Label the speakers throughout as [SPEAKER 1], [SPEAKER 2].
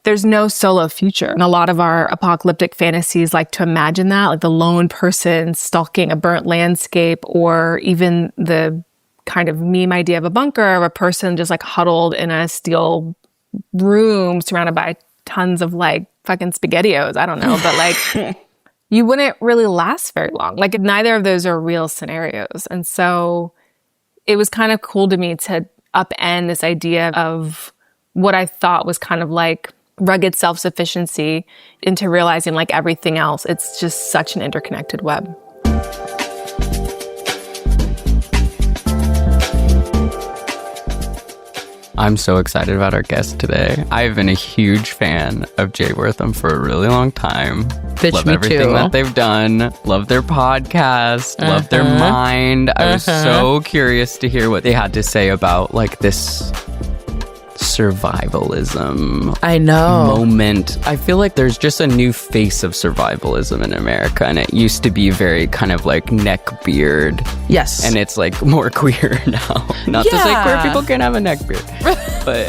[SPEAKER 1] there's no solo future. And a lot of our apocalyptic fantasies like to imagine that, like the lone person stalking a burnt landscape, or even the kind of meme idea of a bunker of a person just like huddled in a steel room surrounded by tons of like fucking SpaghettiOs. I don't know, but like you wouldn't really last very long. Like neither of those are real scenarios. And so it was kind of cool to me to upend this idea of what I thought was kind of like rugged self-sufficiency into realizing like everything else, it's just such an interconnected web.
[SPEAKER 2] I'm so excited about our guest today. I've been a huge fan of J Wortham for a really long time.
[SPEAKER 3] Bitch,
[SPEAKER 2] love
[SPEAKER 3] me
[SPEAKER 2] everything
[SPEAKER 3] too.
[SPEAKER 2] that they've done. Love their podcast. Love their mind. I was so curious to hear what they had to say about like this survivalism
[SPEAKER 3] I know.
[SPEAKER 2] moment. I feel like there's just a new face of survivalism in America, and it used to be very kind of like neck beard.
[SPEAKER 3] Yes.
[SPEAKER 2] And it's like more queer now. Not to say queer people can have a neck beard, but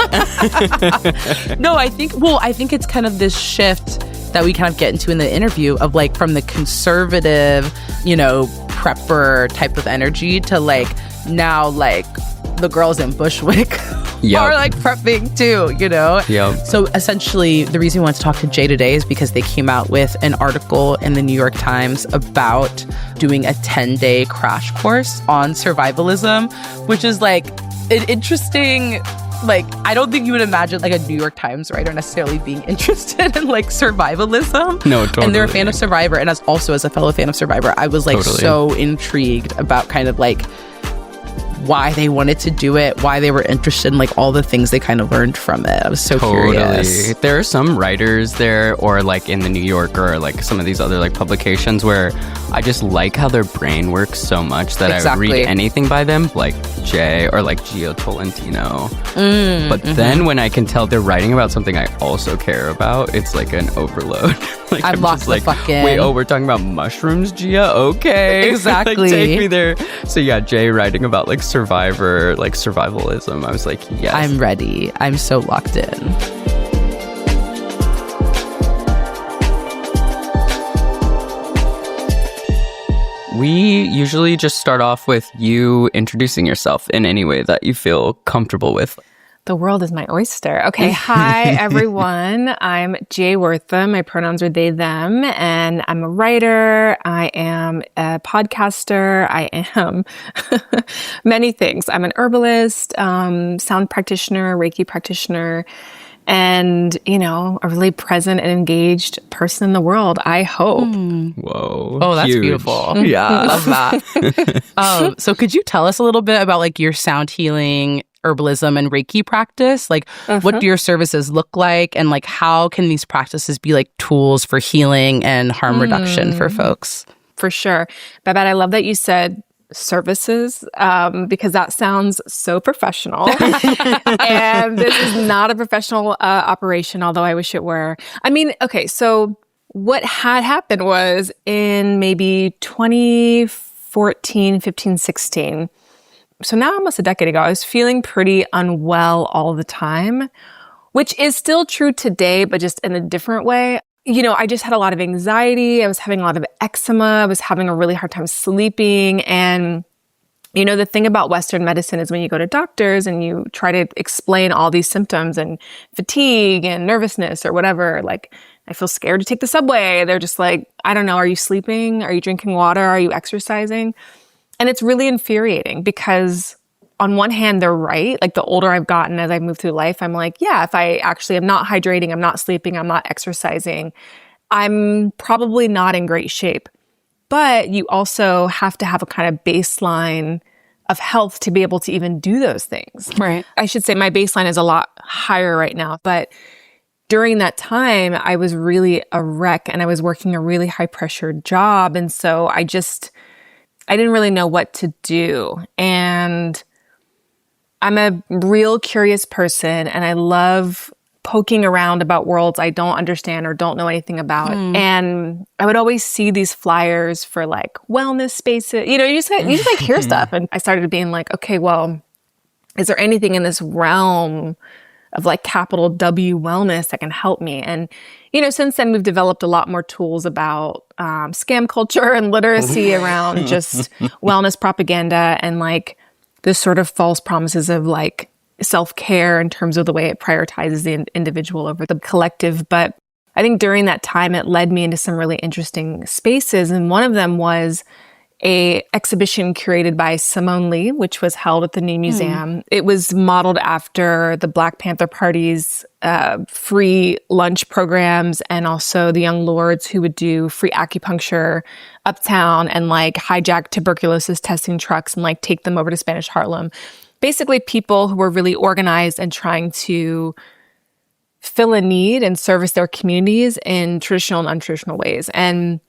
[SPEAKER 3] No, I think it's kind of this shift that we kind of get into in the interview of like from the conservative, prepper type of energy to like now like the girls in Bushwick are like prepping too,
[SPEAKER 2] Yep.
[SPEAKER 3] So essentially the reason we want to talk to Jay today is because they came out with an article in the New York Times about doing a 10-day crash course on survivalism, which is like an interesting, like, I don't think you would imagine like a New York Times writer necessarily being interested in like survivalism.
[SPEAKER 2] No, totally.
[SPEAKER 3] And they're a fan of Survivor, and as a fellow fan of Survivor, I was like so intrigued about kind of like why they wanted to do it, why they were interested in like all the things they kind of learned from it. I was so curious.
[SPEAKER 2] There are some writers there, or like in the New Yorker, or like some of these other like publications, where I just like how their brain works so much that I read anything by them, like Jay or like Gio Tolentino. But then when I can tell they're writing about something I also care about, it's like an overload. Like
[SPEAKER 3] I'm lost the fucking...
[SPEAKER 2] Wait, we're talking about mushrooms, Gia? Okay.
[SPEAKER 3] Exactly.
[SPEAKER 2] Like, take me there. So yeah, Jay writing about like Survivor, like survivalism. I was like, yes.
[SPEAKER 3] I'm ready. I'm so locked in.
[SPEAKER 2] We usually just start off with you introducing yourself in any way that you feel comfortable with.
[SPEAKER 1] The world is my oyster. Okay. Hi, everyone. I'm J Wortham. My pronouns are they, them, and I'm a writer. I am a podcaster. I am many things. I'm an herbalist, sound practitioner, Reiki practitioner, and, a really present and engaged person in the world, I hope.
[SPEAKER 2] Whoa.
[SPEAKER 3] Oh, that's
[SPEAKER 2] huge.
[SPEAKER 3] Beautiful.
[SPEAKER 2] Yeah.
[SPEAKER 3] Love that. So could you tell us a little bit about like your sound healing, herbalism, and Reiki practice? Like what do your services look like, and like how can these practices be like tools for healing and harm reduction for folks?
[SPEAKER 1] For sure. Babette, I love that you said services, because that sounds so professional. And this is not a professional operation, although I wish it were. I mean, okay, so what had happened was in maybe 2014, 15, 16, so now almost a decade ago, I was feeling pretty unwell all the time, which is still true today, but just in a different way. I just had a lot of anxiety. I was having a lot of eczema. I was having a really hard time sleeping. And, the thing about Western medicine is when you go to doctors and you try to explain all these symptoms and fatigue and nervousness or whatever, like, I feel scared to take the subway. They're just like, I don't know, are you sleeping? Are you drinking water? Are you exercising? And it's really infuriating because on one hand, they're right. Like the older I've gotten as I've moved through life, I'm like, yeah, if I actually am not hydrating, I'm not sleeping, I'm not exercising, I'm probably not in great shape. But you also have to have a kind of baseline of health to be able to even do those things.
[SPEAKER 3] Right.
[SPEAKER 1] I should say my baseline is a lot higher right now. But during that time, I was really a wreck and I was working a really high pressure job. And so I didn't really know what to do. And I'm a real curious person and I love poking around about worlds I don't understand or don't know anything about. And I would always see these flyers for like wellness spaces. You just like hear stuff. And I started being like, okay, well, is there anything in this realm of like capital W wellness that can help me. And, since then we've developed a lot more tools about scam culture and literacy around just wellness propaganda and like the sort of false promises of like self-care in terms of the way it prioritizes the individual over the collective. But I think during that time, it led me into some really interesting spaces. And one of them was a exhibition curated by Simone Lee, which was held at the New Museum. It was modeled after the Black Panther Party's free lunch programs, and also the Young Lords who would do free acupuncture uptown and like hijack tuberculosis testing trucks and like take them over to Spanish Harlem. Basically people who were really organized and trying to fill a need and service their communities in traditional and untraditional ways. And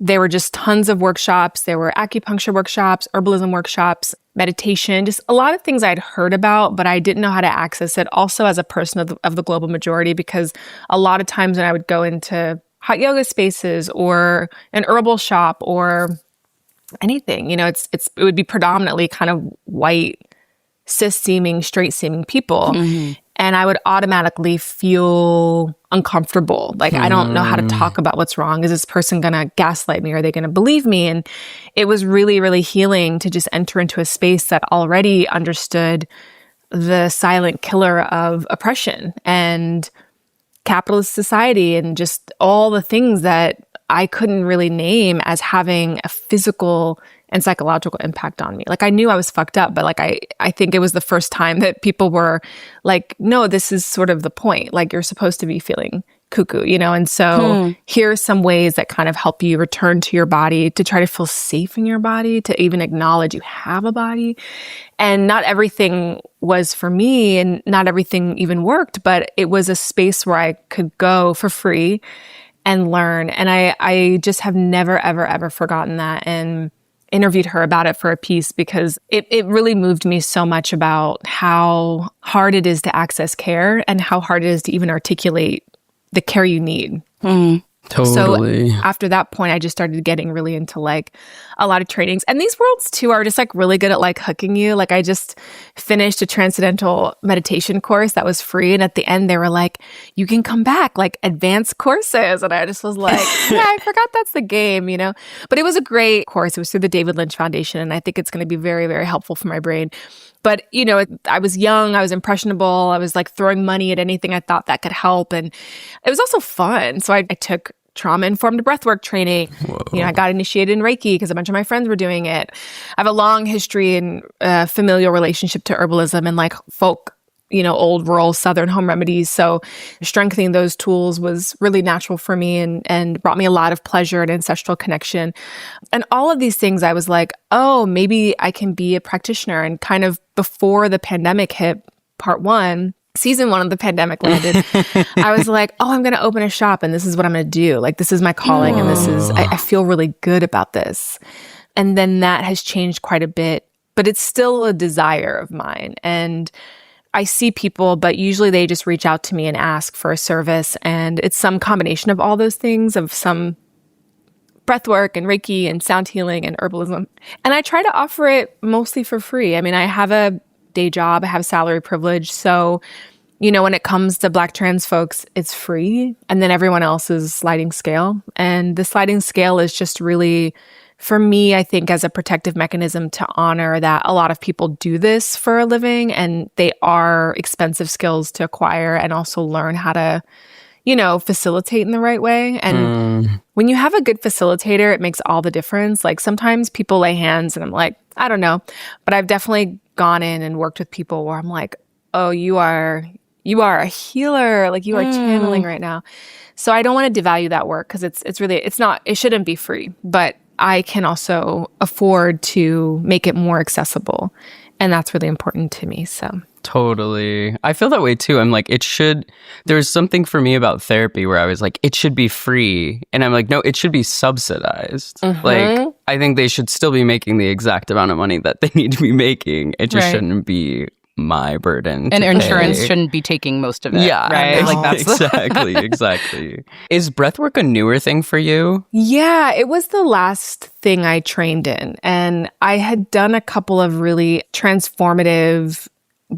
[SPEAKER 1] there were just tons of workshops. There were acupuncture workshops, herbalism workshops, meditation, just a lot of things I'd heard about, but I didn't know how to access it. Also as a person of the global majority, because a lot of times when I would go into hot yoga spaces or an herbal shop or anything, it would be predominantly kind of white, cis-seeming, straight-seeming people. And I would automatically feel uncomfortable. Like, I don't know how to talk about what's wrong. Is this person going to gaslight me? Are they going to believe me? And it was really, really healing to just enter into a space that already understood the silent killer of oppression and capitalist society and just all the things that I couldn't really name as having a physical and psychological impact on me. Like I knew I was fucked up, but like I think it was the first time that people were like, no, this is sort of the point. Like you're supposed to be feeling cuckoo, And so here's some ways that kind of help you return to your body, to try to feel safe in your body, to even acknowledge you have a body. And not everything was for me and not everything even worked, but it was a space where I could go for free and learn. And I just have never, ever, ever forgotten that. And interviewed her about it for a piece because it really moved me so much about how hard it is to access care and how hard it is to even articulate the care you need.
[SPEAKER 2] Totally.
[SPEAKER 1] So after that point, I just started getting really into like a lot of trainings. And these worlds too are just like really good at like hooking you. Like I just finished a transcendental meditation course that was free. And at the end they were like, you can come back, like advanced courses. And I just was like, yeah, I forgot that's the game, But it was a great course. It was through the David Lynch Foundation. And I think it's going to be very, very helpful for my brain. But, I was young, I was impressionable, I was like throwing money at anything I thought that could help. And it was also fun. So I took trauma-informed breathwork training.
[SPEAKER 2] Whoa.
[SPEAKER 1] I got initiated in reiki because a bunch of my friends were doing it. I have a long history and familial relationship to herbalism and like folk, old rural Southern home remedies. So strengthening those tools was really natural for me and brought me a lot of pleasure and ancestral connection. And all of these things, I was like, oh, maybe I can be a practitioner. And kind of before the pandemic hit, season 1 of the pandemic landed, I was like, oh, I'm going to open a shop and this is what I'm going to do. Like, this is my calling and this is, I feel really good about this. And then that has changed quite a bit, but it's still a desire of mine. And I see people, but usually they just reach out to me and ask for a service. And it's some combination of all those things, of some breathwork and Reiki and sound healing and herbalism. And I try to offer it mostly for free. I mean, I have a day job, I have salary privilege. So, when it comes to Black trans folks, it's free. And then everyone else is sliding scale. And the sliding scale is just really, for me, I think, as a protective mechanism to honor that a lot of people do this for a living and they are expensive skills to acquire and also learn how to, facilitate in the right way. And when you have a good facilitator, it makes all the difference. Like sometimes people lay hands and I'm like, I don't know, but I've definitely gone in and worked with people where I'm like, oh, you are a healer. Like you are channeling right now. So I don't want to devalue that work because it shouldn't be free, but I can also afford to make it more accessible. And that's really important to me. So
[SPEAKER 2] totally. I feel that way too. I'm like, there's something for me about therapy where I was like, it should be free. And I'm like, no, it should be subsidized. Like, I think they should still be making the exact amount of money that they need to be making. It just shouldn't be my burden.
[SPEAKER 3] And insurance shouldn't be taking most of it.
[SPEAKER 2] Yeah,
[SPEAKER 3] right. Like that's
[SPEAKER 2] exactly. Is breathwork a newer thing for you?
[SPEAKER 1] Yeah, it was the last thing I trained in. And I had done a couple of really transformative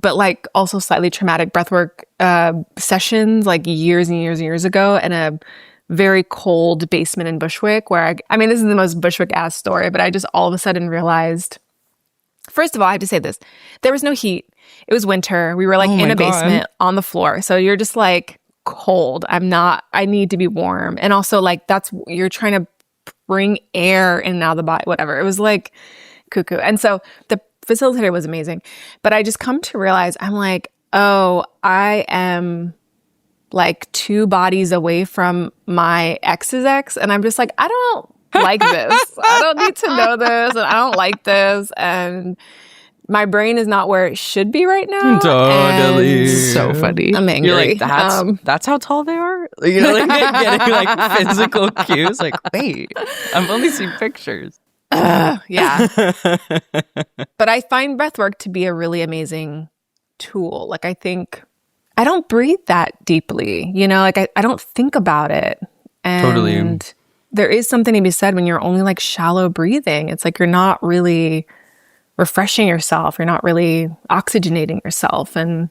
[SPEAKER 1] but like also slightly traumatic breathwork sessions like years and years and years ago in a very cold basement in Bushwick where I mean, this is the most Bushwick ass story, but I just all of a sudden realized, first of all, I have to say this. There was no heat. It was winter. We were like in a basement on the floor. So you're just like cold. I need to be warm. And also like you're trying to bring air in and out of the body, whatever. It was like cuckoo. And so the facilitator was amazing. But I just come to realize I'm like, oh, I am like 2 bodies away from my ex's ex. And I'm just like, I don't like this. I don't need to know this. And I don't like this. And my brain is not where it should be right now.
[SPEAKER 2] Totally.
[SPEAKER 3] So funny.
[SPEAKER 1] I'm angry.
[SPEAKER 2] You're like, that's how tall they are? You know, like getting like physical cues. Like, wait, I've only seen pictures.
[SPEAKER 1] Yeah. But I find breathwork to be a really amazing tool. Like, I think I don't breathe that deeply, you know, like I don't think about it. And
[SPEAKER 2] Totally.
[SPEAKER 1] there is something to be said when you're only like shallow breathing. It's like you're not really refreshing yourself. You're not really oxygenating yourself. And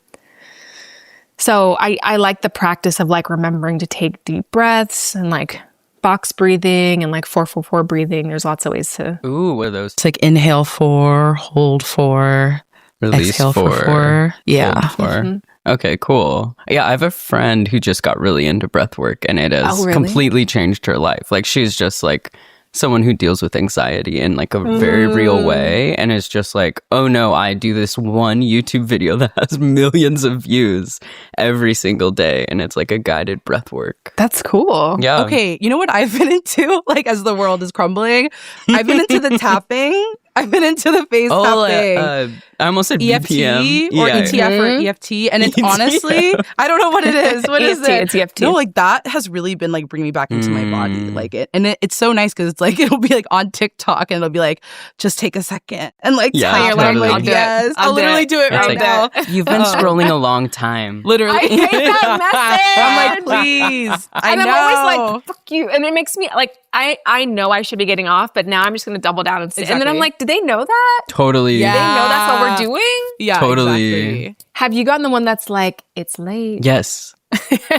[SPEAKER 1] so I like the practice of like remembering to take deep breaths and like box breathing and like 4-4-4 breathing. There's lots of ways to.
[SPEAKER 2] Ooh, what are those?
[SPEAKER 3] It's like inhale 4, hold 4,
[SPEAKER 2] Release
[SPEAKER 3] exhale
[SPEAKER 2] 4.
[SPEAKER 3] for 4. Yeah.
[SPEAKER 2] Hold 4. Okay, cool. Yeah, I have a friend who just got really into breath work and it has completely changed her life. Like she's just like someone who deals with anxiety in like a very real way and is just like, oh no, I do this one YouTube video that has millions of views every single day and it's like a guided breath work.
[SPEAKER 1] That's cool.
[SPEAKER 2] Yeah.
[SPEAKER 3] Okay, you know what I've been into? Like as the world is crumbling, I've been into the tapping. I've been into the face tapping.
[SPEAKER 2] I almost said
[SPEAKER 3] EFT
[SPEAKER 2] BPM.
[SPEAKER 3] or ETF or EFT. And it's honestly, I don't know what it is. What is it?
[SPEAKER 1] It's EFT.
[SPEAKER 3] No, like that has really been like bringing me back into my body. Like it. And it's so nice because it's like, it'll be like on TikTok and it'll be like, just take a second. And like, tap.
[SPEAKER 2] Totally.
[SPEAKER 3] I'm like, yes, I'll literally do it right now.
[SPEAKER 2] You've been scrolling a long time.
[SPEAKER 3] Literally.
[SPEAKER 1] I hate that message.
[SPEAKER 3] I'm like, please.
[SPEAKER 1] I'm always like, fuck you. And it makes me like, I know I should be getting off, but now I'm just going to double down and say. And then I'm like, did they know that?
[SPEAKER 2] Totally.
[SPEAKER 1] Yeah. Did they know that's what we're doing?
[SPEAKER 3] Yeah,
[SPEAKER 2] totally.
[SPEAKER 3] Exactly.
[SPEAKER 1] Have you gotten the one that's like, it's late?
[SPEAKER 2] Yes.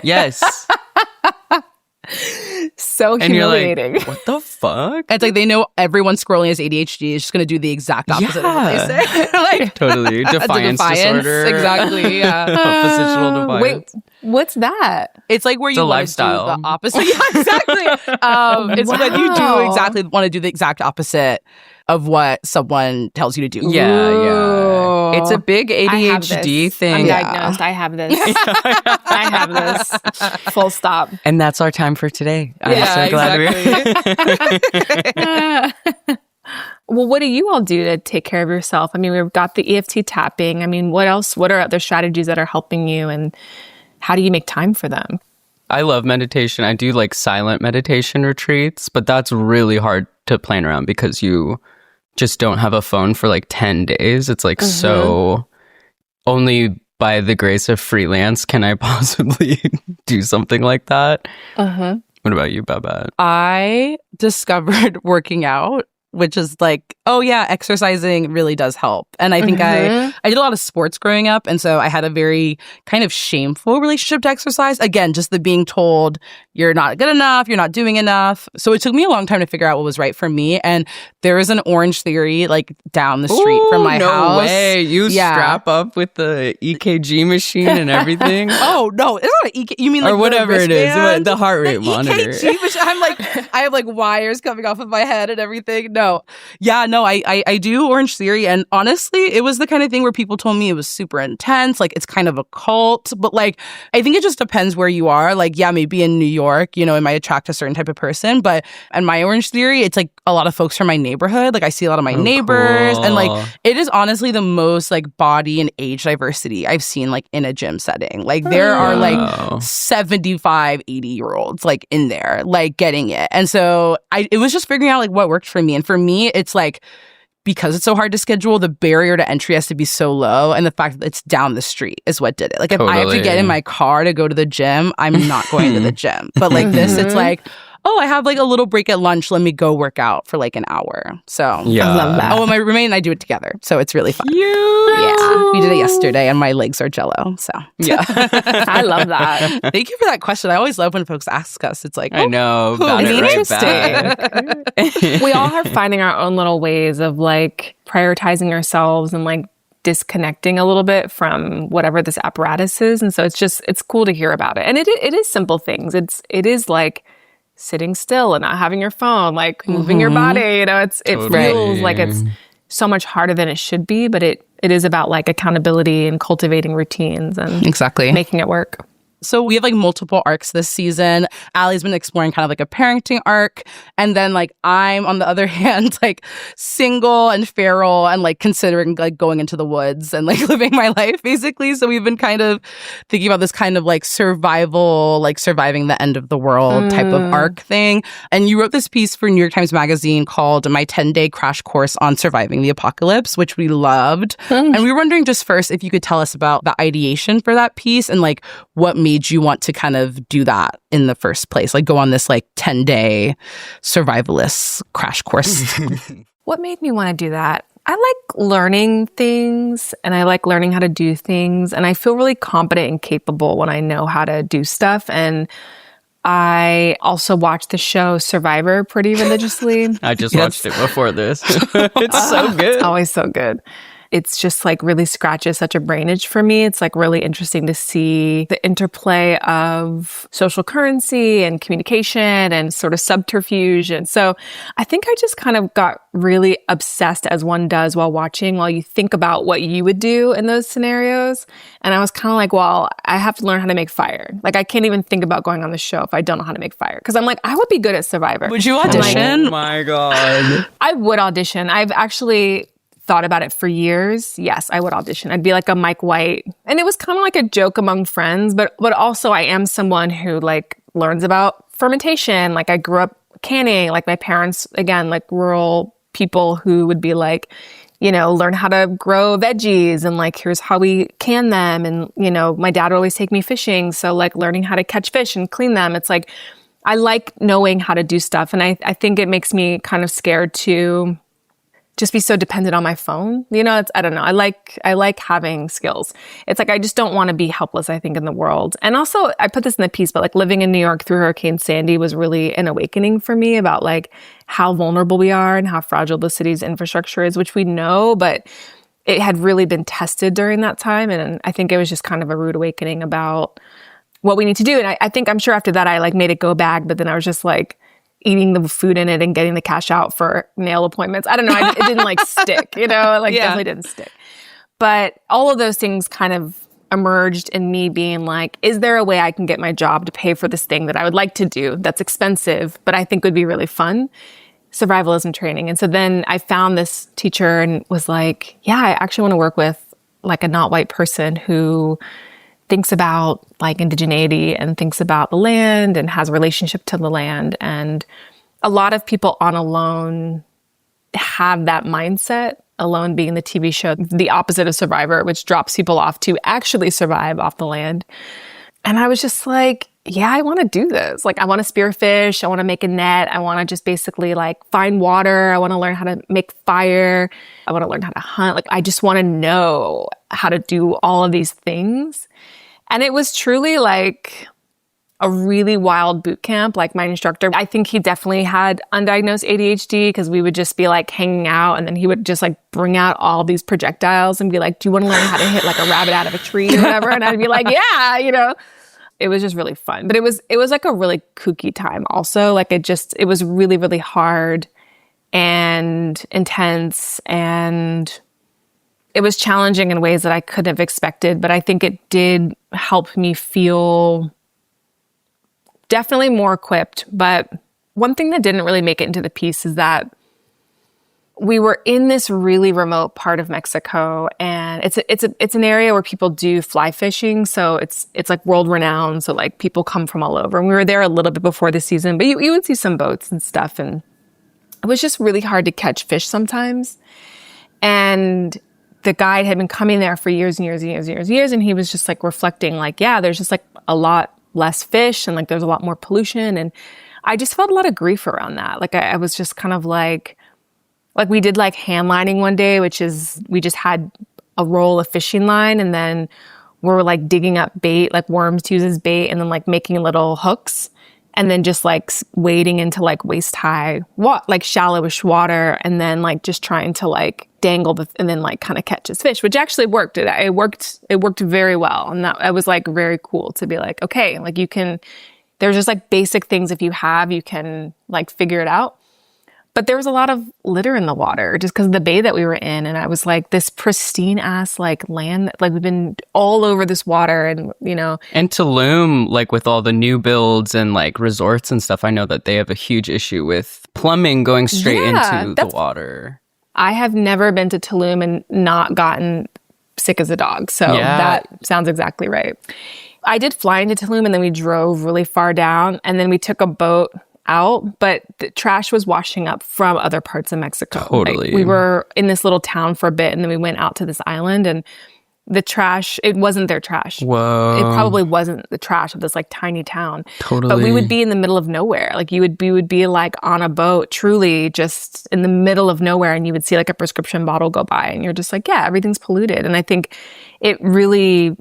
[SPEAKER 2] Yes.
[SPEAKER 1] So
[SPEAKER 2] and
[SPEAKER 1] humiliating.
[SPEAKER 2] You're like, what the fuck?
[SPEAKER 3] It's like they know everyone scrolling is ADHD is just going to do the exact opposite of what they say. Like,
[SPEAKER 2] totally. Defiance disorder.
[SPEAKER 3] Exactly. Yeah.
[SPEAKER 2] Oppositional defiance.
[SPEAKER 1] Wait, what's that?
[SPEAKER 3] It's like where you want to do the opposite. Yeah, exactly. It's when you want to do the exact opposite of what someone tells you to do.
[SPEAKER 2] Yeah. It's a big ADHD thing.
[SPEAKER 1] I'm diagnosed. I have this. I have this. Full stop.
[SPEAKER 2] And that's our time for today. I'm so glad
[SPEAKER 3] exactly.
[SPEAKER 1] Well, what do you all do to take care of yourself? I mean, we've got the EFT tapping. I mean, what else? What are other strategies that are helping you and how do you make time for them?
[SPEAKER 2] I love meditation. I do like silent meditation retreats, but that's really hard to plan around because you just don't have a phone for like 10 days. It's like so only by the grace of freelance can I possibly do something like that. What about you, Babette?
[SPEAKER 3] I discovered working out, which is like, oh yeah, exercising really does help. And I think I did a lot of sports growing up. And so I had a very kind of shameful relationship to exercise. Again, just the being told you're not good enough, you're not doing enough. So it took me a long time to figure out what was right for me. And there is an Orange Theory like down the street from my house.
[SPEAKER 2] No way. You strap up with the EKG machine and everything?
[SPEAKER 3] Oh, no. It's not an EKG. You mean like
[SPEAKER 2] or whatever it is, the heart rate monitor.
[SPEAKER 3] EKG machine. I'm like, I have like wires coming off of my head and everything. No. Yeah, no, I do Orange Theory. And honestly, it was the kind of thing where people told me it was super intense. Like, it's kind of a cult. But like, I think it just depends where you are. Like, yeah, maybe in New York, you know, it might attract a certain type of person. But in my Orange Theory, it's like a lot of folks from my neighborhood. Like, I see a lot of my neighbors. Cool. And like, it is honestly the most like body and age diversity I've seen like in a gym setting. Like, there are like 75, 80-year-olds like in there, like getting it. And so it was just figuring out like what worked for me. And for me, it's like, because it's so hard to schedule, the barrier to entry has to be so low. And the fact that it's down the street is what did it. Like, if I have to get in my car to go to the gym, I'm not going to the gym. But like this, it's like, oh, I have like a little break at lunch. Let me go work out for like an hour. So
[SPEAKER 2] yeah.
[SPEAKER 1] I love that.
[SPEAKER 3] Oh, and my roommate and I do it together. So it's really fun.
[SPEAKER 2] Cute.
[SPEAKER 3] Yeah. We did it yesterday and my legs are jello. So
[SPEAKER 2] Yeah.
[SPEAKER 1] I love that.
[SPEAKER 3] thank you for that question. I always love when folks ask us. It's like,
[SPEAKER 2] I know. Got
[SPEAKER 1] It's
[SPEAKER 2] it right
[SPEAKER 1] interesting.
[SPEAKER 2] back.
[SPEAKER 1] We all are finding our own little ways of like prioritizing ourselves and like disconnecting a little bit from whatever this apparatus is. And so it's cool to hear about it. And it is simple things. It is like sitting still and not having your phone, like moving your body, you know, it feels like it's so much harder than it should be, but it is about like accountability and cultivating routines and
[SPEAKER 3] exactly
[SPEAKER 1] making it work.
[SPEAKER 3] So we have like multiple arcs this season. Allie's been exploring kind of like a parenting arc. And then like I'm, on the other hand, like single and feral and like considering like going into the woods and like living my life basically. So we've been kind of thinking about this kind of like survival, like surviving the end of the world type of arc thing. And you wrote this piece for New York Times Magazine called My 10-Day Crash Course on Surviving the Apocalypse, which we loved. And we were wondering just first if you could tell us about the ideation for that piece and like what made you want to kind of do that in the first place? Like go on this like 10-day survivalist crash course.
[SPEAKER 1] What made me want to do that? I like learning things and I like learning how to do things. And I feel really competent and capable when I know how to do stuff. And I also watch the show Survivor pretty religiously.
[SPEAKER 2] I just watched it before this. It's so good.
[SPEAKER 1] It's always so good. It's just like really scratches such a brain itch for me. It's like really interesting to see the interplay of social currency and communication and sort of subterfuge. And so I think I just kind of got really obsessed, as one does while watching, while you think about what you would do in those scenarios. And I was kind of like, well, I have to learn how to make fire. Like I can't even think about going on the show if I don't know how to make fire. Because I'm like, I would be good at Survivor.
[SPEAKER 3] Would you audition?
[SPEAKER 2] Oh my God.
[SPEAKER 1] I would audition. I've actually thought about it for years. Yes, I would audition. I'd be like a Mike White. And it was kind of like a joke among friends, but also I am someone who like learns about fermentation. Like I grew up canning, like my parents, again, like rural people who would be like, you know, learn how to grow veggies and like, here's how we can them. And, you know, my dad would always take me fishing. So like learning how to catch fish and clean them. It's like, I like knowing how to do stuff. And I think it makes me kind of scared to just be so dependent on my phone. You know, I don't know. I like having skills. It's like, I just don't want to be helpless, I think, in the world. And also, I put this in the piece, but like living in New York through Hurricane Sandy was really an awakening for me about like how vulnerable we are and how fragile the city's infrastructure is, which we know, but it had really been tested during that time. And I think it was just kind of a rude awakening about what we need to do. And I'm sure after that, I like made it go back, but then I was just like, eating the food in it and getting the cash out for nail appointments. I don't know. It didn't like stick, you know, like definitely didn't stick. But all of those things kind of emerged in me being like, is there a way I can get my job to pay for this thing that I would like to do that's expensive, but I think would be really fun? Survivalism training. And so then I found this teacher and was like, yeah, I actually want to work with like a not white person who thinks about like indigeneity and thinks about the land and has a relationship to the land. And a lot of people on Alone have that mindset, Alone being the TV show, the opposite of Survivor, which drops people off to actually survive off the land. And I was just like, yeah, I want to do this. Like, I want to spearfish. I want to make a net. I want to just basically like find water. I want to learn how to make fire. I want to learn how to hunt. Like, I just want to know how to do all of these things. And it was truly like a really wild boot camp. Like my instructor, I think he definitely had undiagnosed ADHD because we would just be like hanging out and then he would just like bring out all these projectiles and be like, do you want to learn how to hit like a rabbit out of a tree or whatever? And I'd be like, yeah, you know. It was just really fun. But it was like a really kooky time also. Like it was really, really hard and intense, and it was challenging in ways that I couldn't have expected, but I think it did help me feel definitely more equipped. But one thing that didn't really make it into the piece is that we were in this really remote part of Mexico, and it's an area where people do fly fishing, so it's like world renowned. So like people come from all over, and we were there a little bit before the season, but you would see some boats and stuff, and it was just really hard to catch fish sometimes. And the guide had been coming there for years and years and years and years and years, and he was just like reflecting, like, yeah, there's just like a lot less fish, and like there's a lot more pollution. And I just felt a lot of grief around that. Like I was just kind of like we did like hand lining one day, which is we just had a roll of fishing line and then we're like digging up bait, like worms to use as bait, and then like making little hooks and then just like wading into like waist high, like shallowish water, and then like just trying to like dangle and then like kind of catch his fish, which actually worked. It worked very well. And that it was like very cool to be like, okay, like there's just like basic things if you can like figure it out. But there was a lot of litter in the water just because of the bay that we were in. And I was like, this pristine ass like land, like we've been all over this water and, And
[SPEAKER 2] Tulum, like with all the new builds and like resorts and stuff, I know that they have a huge issue with plumbing going straight into the water.
[SPEAKER 1] I have never been to Tulum and not gotten sick as a dog. So that sounds exactly right. I did fly into Tulum and then we drove really far down and then we took a boat out, but the trash was washing up from other parts of Mexico.
[SPEAKER 2] Totally.
[SPEAKER 1] Like, we were in this little town for a bit and then we went out to this island and the trash, it wasn't their trash.
[SPEAKER 2] Whoa.
[SPEAKER 1] It probably wasn't the trash of this like tiny town.
[SPEAKER 2] Totally.
[SPEAKER 1] But we would be in the middle of nowhere. Like we would be like on a boat, truly just in the middle of nowhere, and you would see like a prescription bottle go by and you're just like, yeah, everything's polluted. And I think it really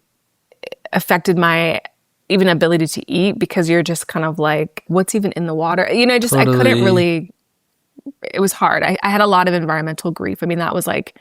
[SPEAKER 1] affected my even ability to eat because you're just kind of like, what's even in the water? I couldn't really, it was hard. I had a lot of environmental grief. I mean, that was like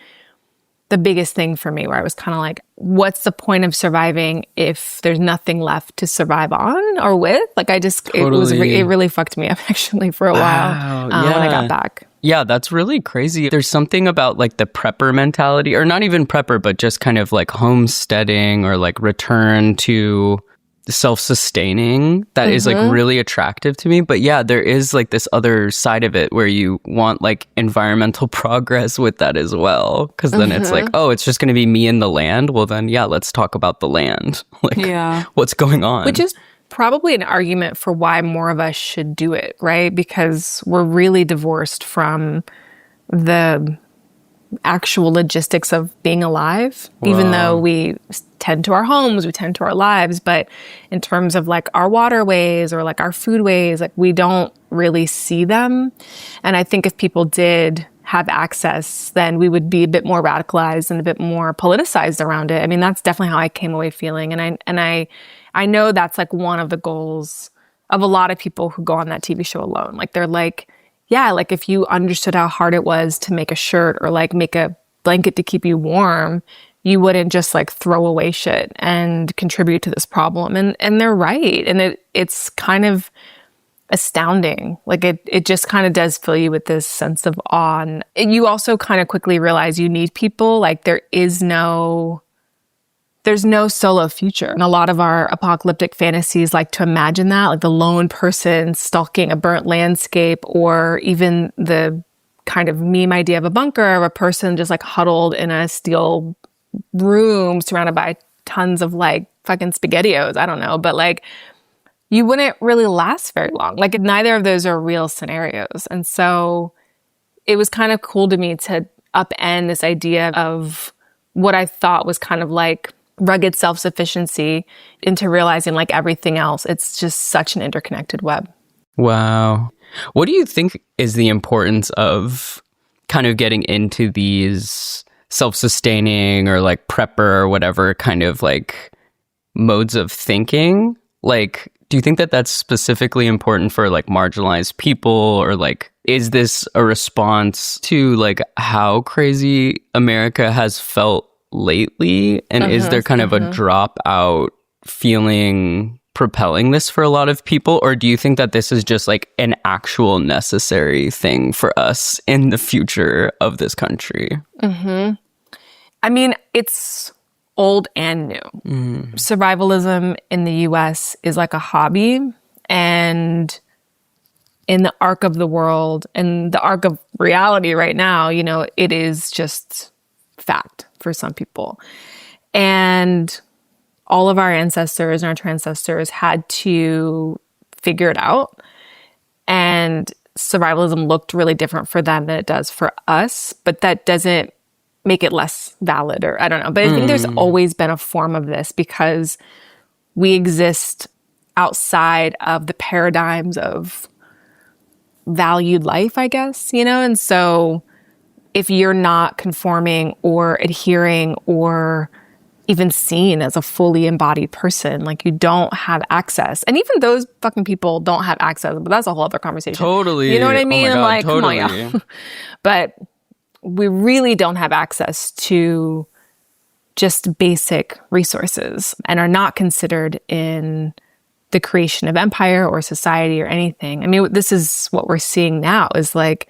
[SPEAKER 1] the biggest thing for me where I was kind of like, what's the point of surviving if there's nothing left to survive on or with? Like it really fucked me up actually for a while when I got back.
[SPEAKER 2] Yeah, that's really crazy. There's something about like the prepper mentality, or not even prepper, but just kind of like homesteading or like return to self-sustaining that is like really attractive to me. But yeah, there is like this other side of it where you want like environmental progress with that as well, because then it's like, oh, it's just going to be me and the land. Well then, yeah, let's talk about the land. Like, what's going on?
[SPEAKER 1] Which is probably an argument for why more of us should do it, right? Because we're really divorced from the actual logistics of being alive. Wow. Even though we tend to our homes, we tend to our lives, but in terms of like our waterways or like our foodways, like we don't really see them. And I think if people did have access, then we would be a bit more radicalized and a bit more politicized around it. I mean, that's definitely how I came away feeling. And I know that's like one of the goals of a lot of people who go on that TV show alone. Like they're like, yeah, like if you understood how hard it was to make a shirt or like make a blanket to keep you warm, you wouldn't just like throw away shit and contribute to this problem. And they're right. And it's kind of astounding. Like it just kind of does fill you with this sense of awe. And you also kind of quickly realize you need people. Like there's no solo future. And a lot of our apocalyptic fantasies like to imagine that, like the lone person stalking a burnt landscape, or even the kind of meme idea of a bunker of a person just like huddled in a steel room surrounded by tons of like fucking SpaghettiOs. I don't know. But like you wouldn't really last very long. Like neither of those are real scenarios. And so it was kind of cool to me to upend this idea of what I thought was kind of like rugged self-sufficiency into realizing like everything else, it's just such an interconnected web.
[SPEAKER 2] Wow. What do you think is the importance of kind of getting into these self-sustaining or like prepper or whatever kind of like modes of thinking? Like, do you think that that's specifically important for like marginalized people, or like is this a response to like how crazy America has felt lately? And is there kind of a dropout feeling propelling this for a lot of people? Or do you think that this is just like an actual necessary thing for us in the future of this country?
[SPEAKER 1] I mean, it's old and new. Survivalism in the US is like a hobby. And in the arc of the world and the arc of reality right now, it is just fact for some people. And all of our ancestors and our transcestors had to figure it out. And survivalism looked really different for them than it does for us, but that doesn't make it less valid, or I don't know. But I think there's always been a form of this because we exist outside of the paradigms of valued life, I guess, And so if you're not conforming or adhering or even seen as a fully embodied person, like you don't have access. And even those fucking people don't have access, but that's a whole other conversation.
[SPEAKER 2] Totally.
[SPEAKER 1] You know what I mean?
[SPEAKER 2] Oh my God,
[SPEAKER 1] totally.
[SPEAKER 2] Come on, yeah.
[SPEAKER 1] But we really don't have access to just basic resources and are not considered in the creation of empire or society or anything. I mean, this is what we're seeing now is like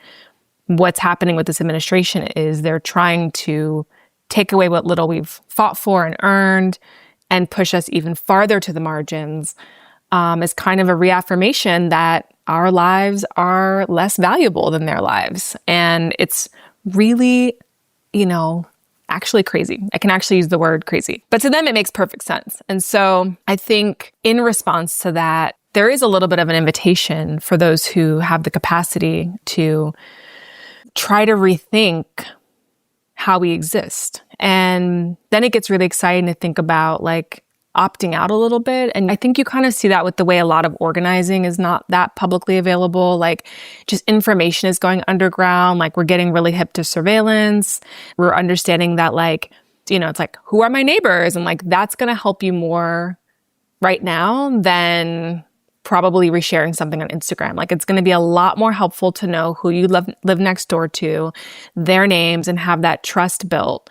[SPEAKER 1] what's happening with this administration is they're trying to take away what little we've fought for and earned and push us even farther to the margins as kind of a reaffirmation that our lives are less valuable than their lives. And it's really, actually crazy. I can actually use the word crazy. But to them, it makes perfect sense. And so I think in response to that, there is a little bit of an invitation for those who have the capacity to try to rethink how we exist. And then it gets really exciting to think about like opting out a little bit. And I think you kind of see that with the way a lot of organizing is not that publicly available. Like just information is going underground. Like we're getting really hip to surveillance. We're understanding that like, it's like, who are my neighbors? And like, that's going to help you more right now than probably resharing something on Instagram. Like it's going to be a lot more helpful to know who you live next door to, their names, and have that trust built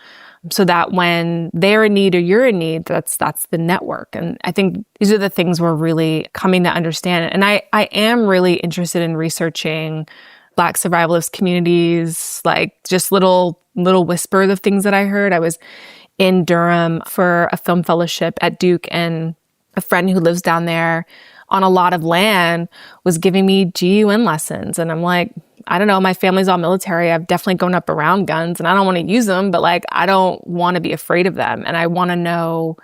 [SPEAKER 1] so that when they're in need or you're in need, that's the network. And I think these are the things we're really coming to understand. And I am really interested in researching Black survivalist communities, like just little whispers of things that I heard. I was in Durham for a film fellowship at Duke, and a friend who lives down there on a lot of land was giving me GUN lessons. And I'm like, I don't know, my family's all military. I've definitely grown up around guns and I don't want to use them, but like, I don't want to be afraid of them. And I want to know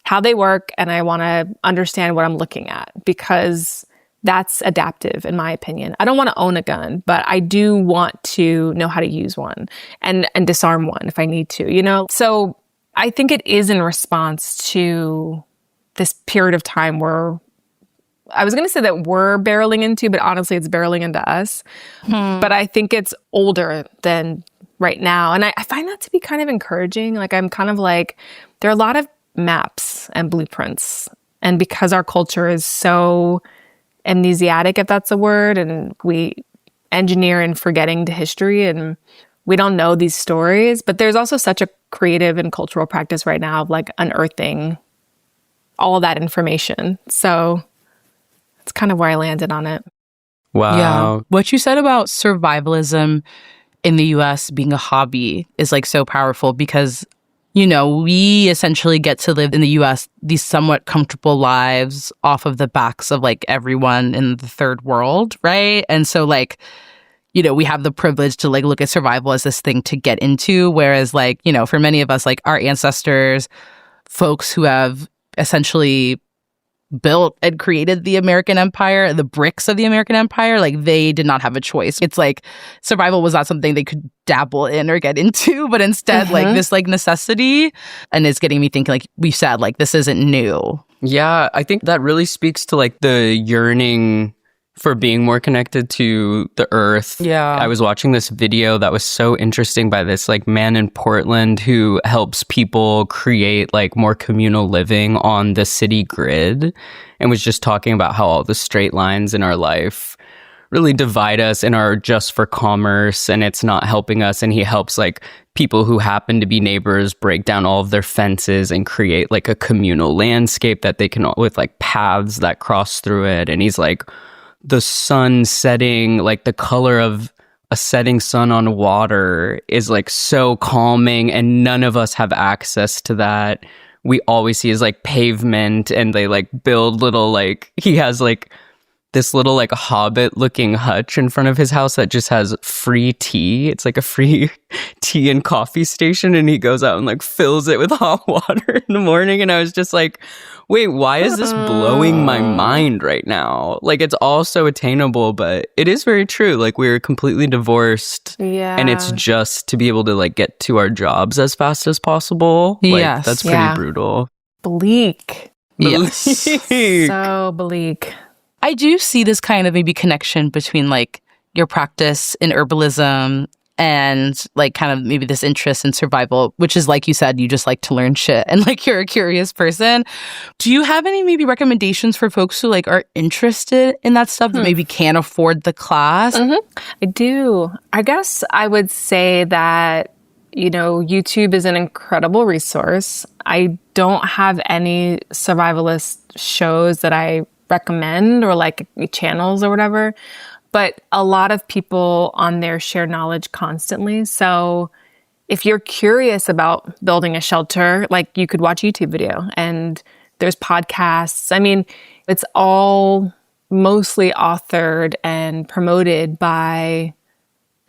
[SPEAKER 1] how they work. And I want to understand what I'm looking at because that's adaptive in my opinion. I don't want to own a gun, but I do want to know how to use one and disarm one if I need to, So I think it is in response to this period of time where I was going to say that we're barreling into, but honestly, it's barreling into us. But I think it's older than right now. And I find that to be kind of encouraging. Like, I'm kind of like, there are a lot of maps and blueprints. And because our culture is so amnesiac, if that's a word, and we engineer in forgetting to history and we don't know these stories, but there's also such a creative and cultural practice right now of like unearthing all that information. So it's kind of where I landed on it.
[SPEAKER 2] Wow.
[SPEAKER 3] Yeah. What you said about survivalism in the US being a hobby is like so powerful because, we essentially get to live in the US these somewhat comfortable lives off of the backs of like everyone in the third world, right? And so like, we have the privilege to like look at survival as this thing to get into, whereas like, for many of us, like our ancestors, folks who have essentially built and created the American empire, the bricks of the American empire, like they did not have a choice. It's like survival was not something they could dabble in or get into, but instead like this like necessity. And it's getting me thinking, like we said, like this isn't new.
[SPEAKER 2] Yeah, I think that really speaks to like the yearning for being more connected to the earth.
[SPEAKER 3] Yeah.
[SPEAKER 2] I was watching this video that was so interesting by this like man in Portland who helps people create like more communal living on the city grid, and was just talking about how all the straight lines in our life really divide us and are just for commerce, and it's not helping us. And he helps like people who happen to be neighbors break down all of their fences and create like a communal landscape that they can, with like paths that cross through it. And he's like, the sun setting, like the color of a setting sun on water is like so calming, and none of us have access to that. We always see is like pavement, and they like build little like, he has like this little like hobbit looking hutch in front of his house that just has free tea. It's like a free tea and coffee station, and he goes out and like fills it with hot water in the morning. And I was just like, wait, why is this blowing my mind right now? Like, it's all so attainable, but it is very true. Like, we're completely divorced.
[SPEAKER 1] Yeah.
[SPEAKER 2] And it's just to be able to like get to our jobs as fast as possible. Like,
[SPEAKER 3] yes.
[SPEAKER 2] That's pretty brutal.
[SPEAKER 1] Bleak.
[SPEAKER 3] Yes.
[SPEAKER 1] So bleak.
[SPEAKER 3] I do see this kind of maybe connection between like your practice in herbalism and like kind of maybe this interest in survival, which is like you said, you just like to learn shit and like you're a curious person. Do you have any maybe recommendations for folks who like are interested in that stuff that maybe can't afford the class?
[SPEAKER 1] I do. I guess I would say that, you know, YouTube is an incredible resource. I don't have any survivalist shows that I recommend or like channels or whatever. But a lot of people on there share knowledge constantly. So if you're curious about building a shelter, like you could watch a YouTube video and there's podcasts. I mean, it's all mostly authored and promoted by,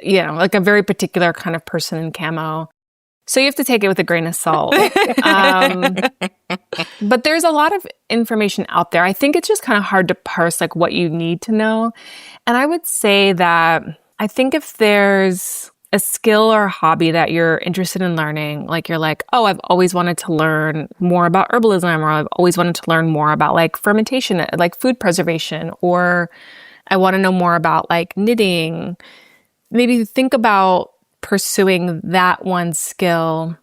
[SPEAKER 1] you know, like a very particular kind of person in camo. So you have to take it with a grain of salt. But there's a lot of information out there. I think it's just kind of hard to parse like what you need to know. And I would say that I think if there's a skill or a hobby that you're interested in learning, like you're like, oh, I've always wanted to learn more about herbalism, or I've always wanted to learn more about like fermentation, like food preservation, or I want to know more about like knitting, maybe think about pursuing that one skill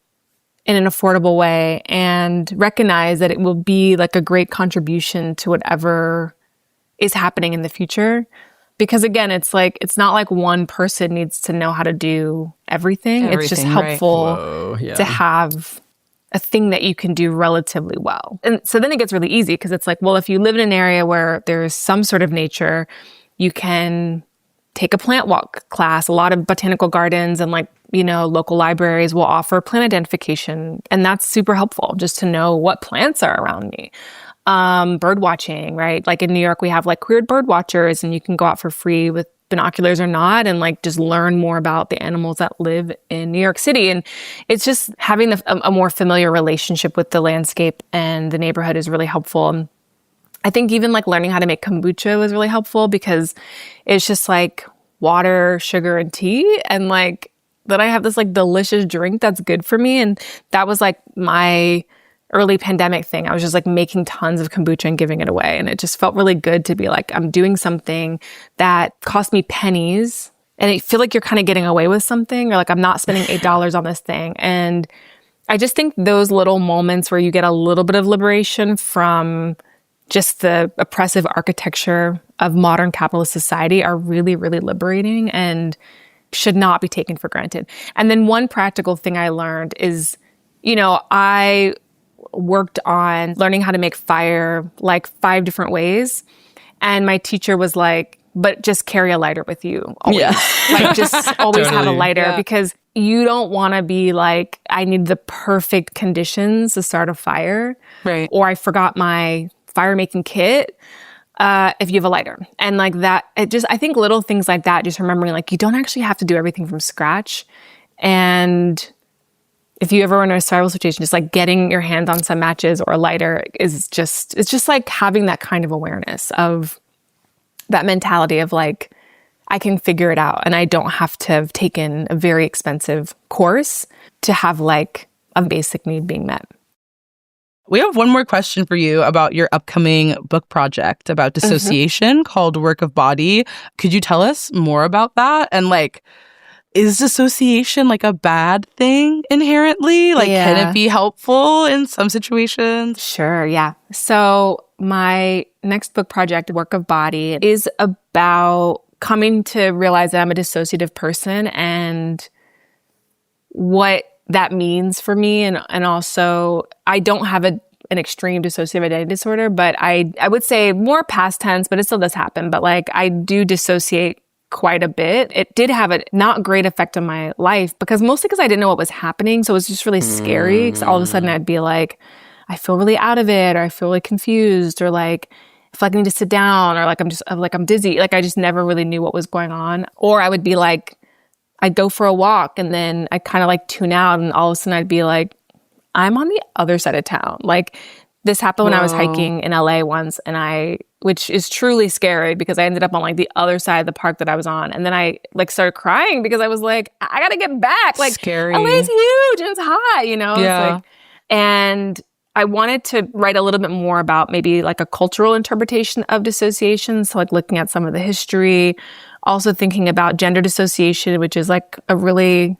[SPEAKER 1] in an affordable way and recognize that it will be like a great contribution to whatever is happening in the future. Because again, it's like, it's not like one person needs to know how to do everything. It's just helpful to have a thing that you can do relatively well. And so then it gets really easy because it's like, well, if you live in an area where there's some sort of nature, you can take a plant walk class. A lot of botanical gardens and like, you know, local libraries will offer plant identification. And that's super helpful just to know what plants are around me. Bird watching, right? Like in New York, we have like weird bird watchers and you can go out for free with binoculars or not and like just learn more about the animals that live in New York City. And it's just having a more familiar relationship with the landscape and the neighborhood is really helpful. And I think even like learning how to make kombucha was really helpful because it's just like water, sugar, and tea. And like, then I have this like delicious drink that's good for me. And that was like my early pandemic thing. I was just like making tons of kombucha and giving it away. And it just felt really good to be like, I'm doing something that cost me pennies. And I feel like you're kind of getting away with something, or like I'm not spending $8 on this thing. And I just think those little moments where you get a little bit of liberation from just the oppressive architecture of modern capitalist society are really, really liberating and should not be taken for granted. And then one practical thing I learned is, you know, I worked on learning how to make fire like 5 different ways. And my teacher was like, but just carry a lighter with you always. Yeah. Like just always have a lighter because you don't want to be like, I need the perfect conditions to start a fire.
[SPEAKER 3] Right.
[SPEAKER 1] Or I forgot my fire making kit. If you have a lighter. And like that, I think little things like that, just remembering like you don't actually have to do everything from scratch. And if you ever are in a survival situation, just like getting your hands on some matches or a lighter it's just like having that kind of awareness of that mentality of like, I can figure it out and I don't have to have taken a very expensive course to have like a basic need being met.
[SPEAKER 3] We have one more question for you about your upcoming book project about dissociation called Work of Body. Could you tell us more about that? And like, is dissociation like a bad thing inherently? Like, can it be helpful in some situations?
[SPEAKER 1] Sure, yeah. So my next book project, Work of Body, is about coming to realize that I'm a dissociative person and what that means for me. And also, I don't have an extreme dissociative identity disorder, but I would say more past tense, but it still does happen. But like, I do dissociate quite a bit. It did have a not great effect on my life mostly because I didn't know what was happening. So it was just really scary because all of a sudden I'd be like, I feel really out of it, or I feel really confused, or like, I feel like I need to sit down, or like I'm dizzy. Like I just never really knew what was going on. Or I would be like, I'd go for a walk and then I kind of like tune out and all of a sudden I'd be like, I'm on the other side of town. Like this happened when I was hiking in LA once which is truly scary because I ended up on like the other side of the park that I was on. And then I like started crying because I was like, I got to get back. Like
[SPEAKER 3] scary.
[SPEAKER 1] LA is huge and it's high, you know?
[SPEAKER 3] Yeah.
[SPEAKER 1] It's like, and I wanted to write a little bit more about maybe like a cultural interpretation of dissociation. So like looking at some of the history Also thinking about gender dissociation, which is like a really,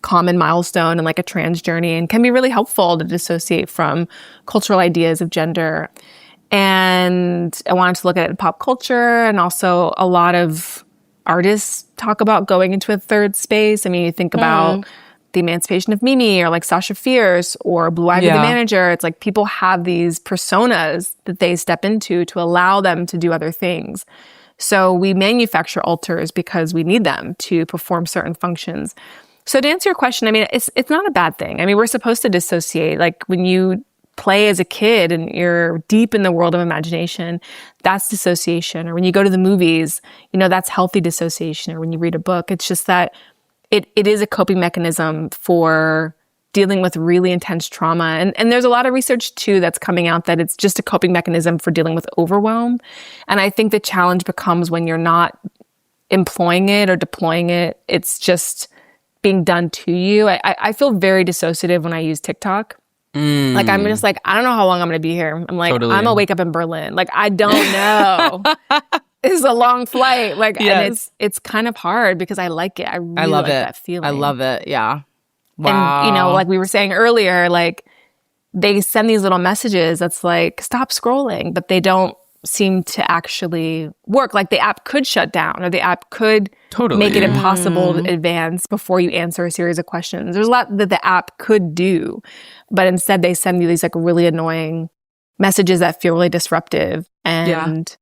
[SPEAKER 1] common milestone in like a trans journey and can be really helpful to dissociate from cultural ideas of gender. And I wanted to look at it in pop culture, and also a lot of artists talk about going into a third space. I mean, you think about the emancipation of Mimi, or like Sasha Fierce, or Blue Ivy the Manager. It's like people have these personas that they step into to allow them to do other things. So we manufacture alters because we need them to perform certain functions. So to answer your question, I mean, it's not a bad thing. I mean, we're supposed to dissociate. Like when you play as a kid and you're deep in the world of imagination, that's dissociation. Or when you go to the movies, that's healthy dissociation. Or when you read a book, it's just that it is a coping mechanism for dealing with really intense trauma. And there's a lot of research too that's coming out that it's just a coping mechanism for dealing with overwhelm. And I think the challenge becomes when you're not employing it or deploying it, it's just being done to you. I feel very dissociative when I use TikTok. Like I'm just like, I don't know how long I'm going to be here. I'm like, totally. I'm going to wake up in Berlin. Like, I don't know. It's a long flight. Like, and it's kind of hard because I like it. I really love that feeling.
[SPEAKER 3] I love it. Yeah. Wow.
[SPEAKER 1] And, like we were saying earlier, like they send these little messages that's like, stop scrolling, but they don't seem to actually work. Like the app could shut down, or the app could make it impossible to advance before you answer a series of questions. There's a lot that the app could do, but instead they send you these like really annoying messages that feel really disruptive. And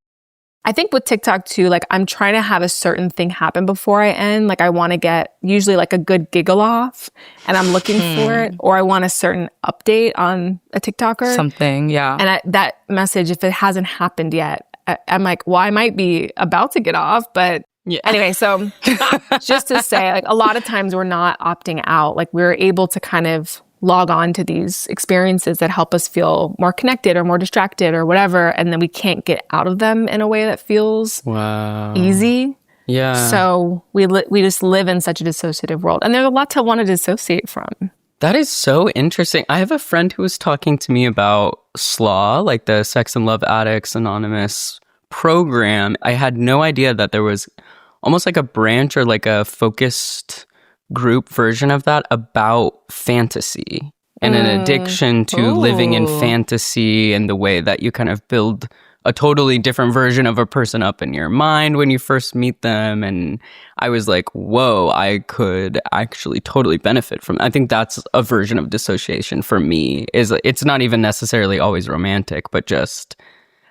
[SPEAKER 1] I think with TikTok too, like I'm trying to have a certain thing happen before I end. Like I want to get usually like a good giggle off, and I'm looking for it, or I want a certain update on a TikToker.
[SPEAKER 3] Something, yeah.
[SPEAKER 1] And that message, if it hasn't happened yet, I'm like, well, I might be about to get off, but anyway, so just to say, like a lot of times we're not opting out. Like we're able to kind of log on to these experiences that help us feel more connected or more distracted or whatever, and then we can't get out of them in a way that feels easy.
[SPEAKER 2] Yeah.
[SPEAKER 1] So we just live in such a dissociative world, and there's a lot to want to dissociate from.
[SPEAKER 2] That is so interesting. I have a friend who was talking to me about SLAW, like the Sex and Love Addicts Anonymous program. I had no idea that there was almost like a branch or like a focused group version of that about fantasy and an addiction to living in fantasy, and the way that you kind of build a totally different version of a person up in your mind when you first meet them. And I was like, whoa, I could actually totally benefit from. I think that's a version of dissociation for me. Is it's not even necessarily always romantic, but just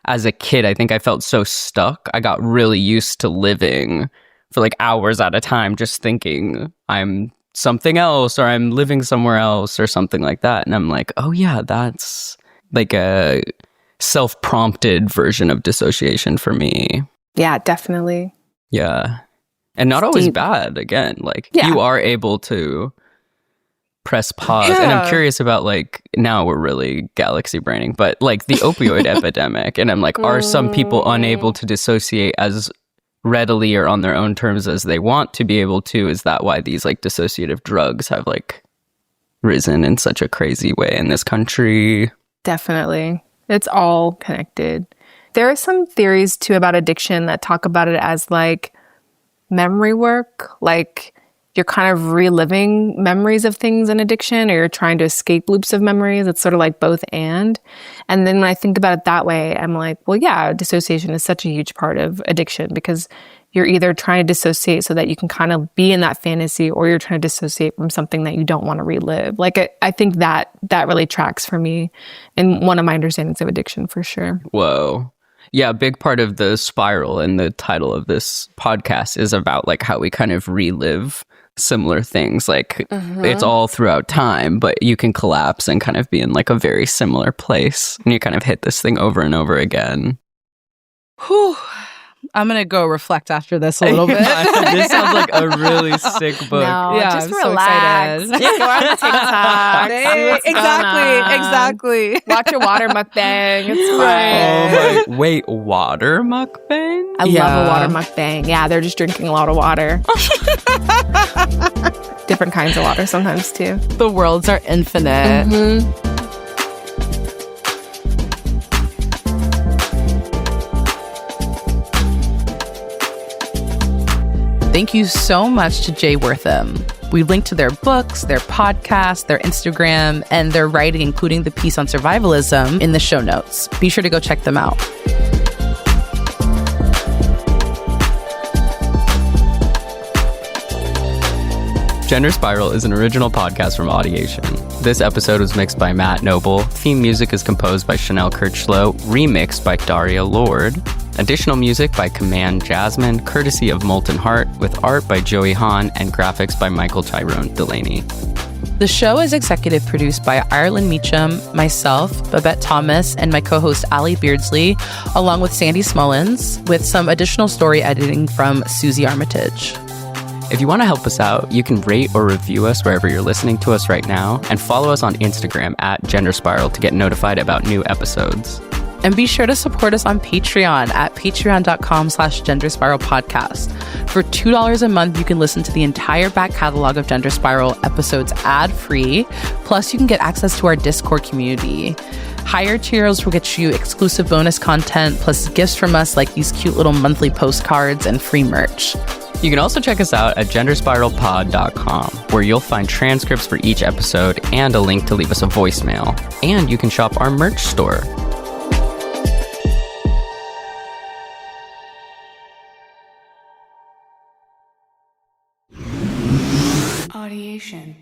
[SPEAKER 2] as a kid, I think I felt so stuck. I got really used to living for like hours at a time, just thinking I'm something else, or I'm living somewhere else, or something like that. And I'm like, oh yeah, that's like a self-prompted version of dissociation for me.
[SPEAKER 1] Yeah, definitely.
[SPEAKER 2] Yeah. And not always bad, again. Like you are able to press pause. And I'm curious about, like, now we're really galaxy braining, but like the opioid epidemic. And I'm like, are some people unable to dissociate as readily or on their own terms as they want to be able to? Is that why these like dissociative drugs have like risen in such a crazy way in this country?
[SPEAKER 1] Definitely. It's all connected. There are some theories too about addiction that talk about it as like memory work, like you're kind of reliving memories of things in addiction, or you're trying to escape loops of memories. It's sort of like both and. And then when I think about it that way, I'm like, well, yeah, dissociation is such a huge part of addiction, because you're either trying to dissociate so that you can kind of be in that fantasy, or you're trying to dissociate from something that you don't want to relive. Like, I think that really tracks for me in one of my understandings of addiction, for sure.
[SPEAKER 2] Whoa. Yeah, a big part of the spiral and the title of this podcast is about like how we kind of relive similar things. Like it's all throughout time, but you can collapse and kind of be in like a very similar place, and you kind of hit this thing over and over again.
[SPEAKER 3] Whew. I'm going to go reflect after this a little bit.
[SPEAKER 2] This sounds like a really sick book.
[SPEAKER 1] No,
[SPEAKER 3] yeah,
[SPEAKER 1] just
[SPEAKER 3] I'm
[SPEAKER 1] relax.
[SPEAKER 3] So
[SPEAKER 1] Just go on TikTok.
[SPEAKER 3] Exactly.
[SPEAKER 1] Watch a water mukbang. It's fine.
[SPEAKER 2] Oh my, wait, water mukbang?
[SPEAKER 1] I love a water mukbang. Yeah, they're just drinking a lot of water. Different kinds of water sometimes too.
[SPEAKER 3] The worlds are infinite. Thank you so much to J Wortham. We linked to their books, their podcast, their Instagram, and their writing, including the piece on survivalism, in the show notes. Be sure to go check them out.
[SPEAKER 2] Gender Spiral is an original podcast from Audiation. This episode was mixed by Matt Noble. Theme music is composed by Chanel Kirchlow, remixed by Daria Lord. Additional music by Command Jasmine, courtesy of Molten Heart, with art by Joey Hahn and graphics by Michael Tyrone Delaney.
[SPEAKER 3] The show is executive produced by Ireland Meacham, myself, Babette Thomas, and my co-host Ali Beardsley, along with Sandy Smullins, with some additional story editing from Susie Armitage.
[SPEAKER 2] If you want to help us out, you can rate or review us wherever you're listening to us right now, and follow us on Instagram at Gender Spiral to get notified about new episodes.
[SPEAKER 3] And be sure to support us on Patreon at patreon.com/Gender Spiral Podcast. For $2 a month, you can listen to the entire back catalog of Gender Spiral episodes ad-free. Plus, you can get access to our Discord community. Higher tiers will get you exclusive bonus content, plus gifts from us like these cute little monthly postcards and free merch.
[SPEAKER 2] You can also check us out at genderspiralpod.com, where you'll find transcripts for each episode and a link to leave us a voicemail. And you can shop our merch store.
[SPEAKER 4] Audiation.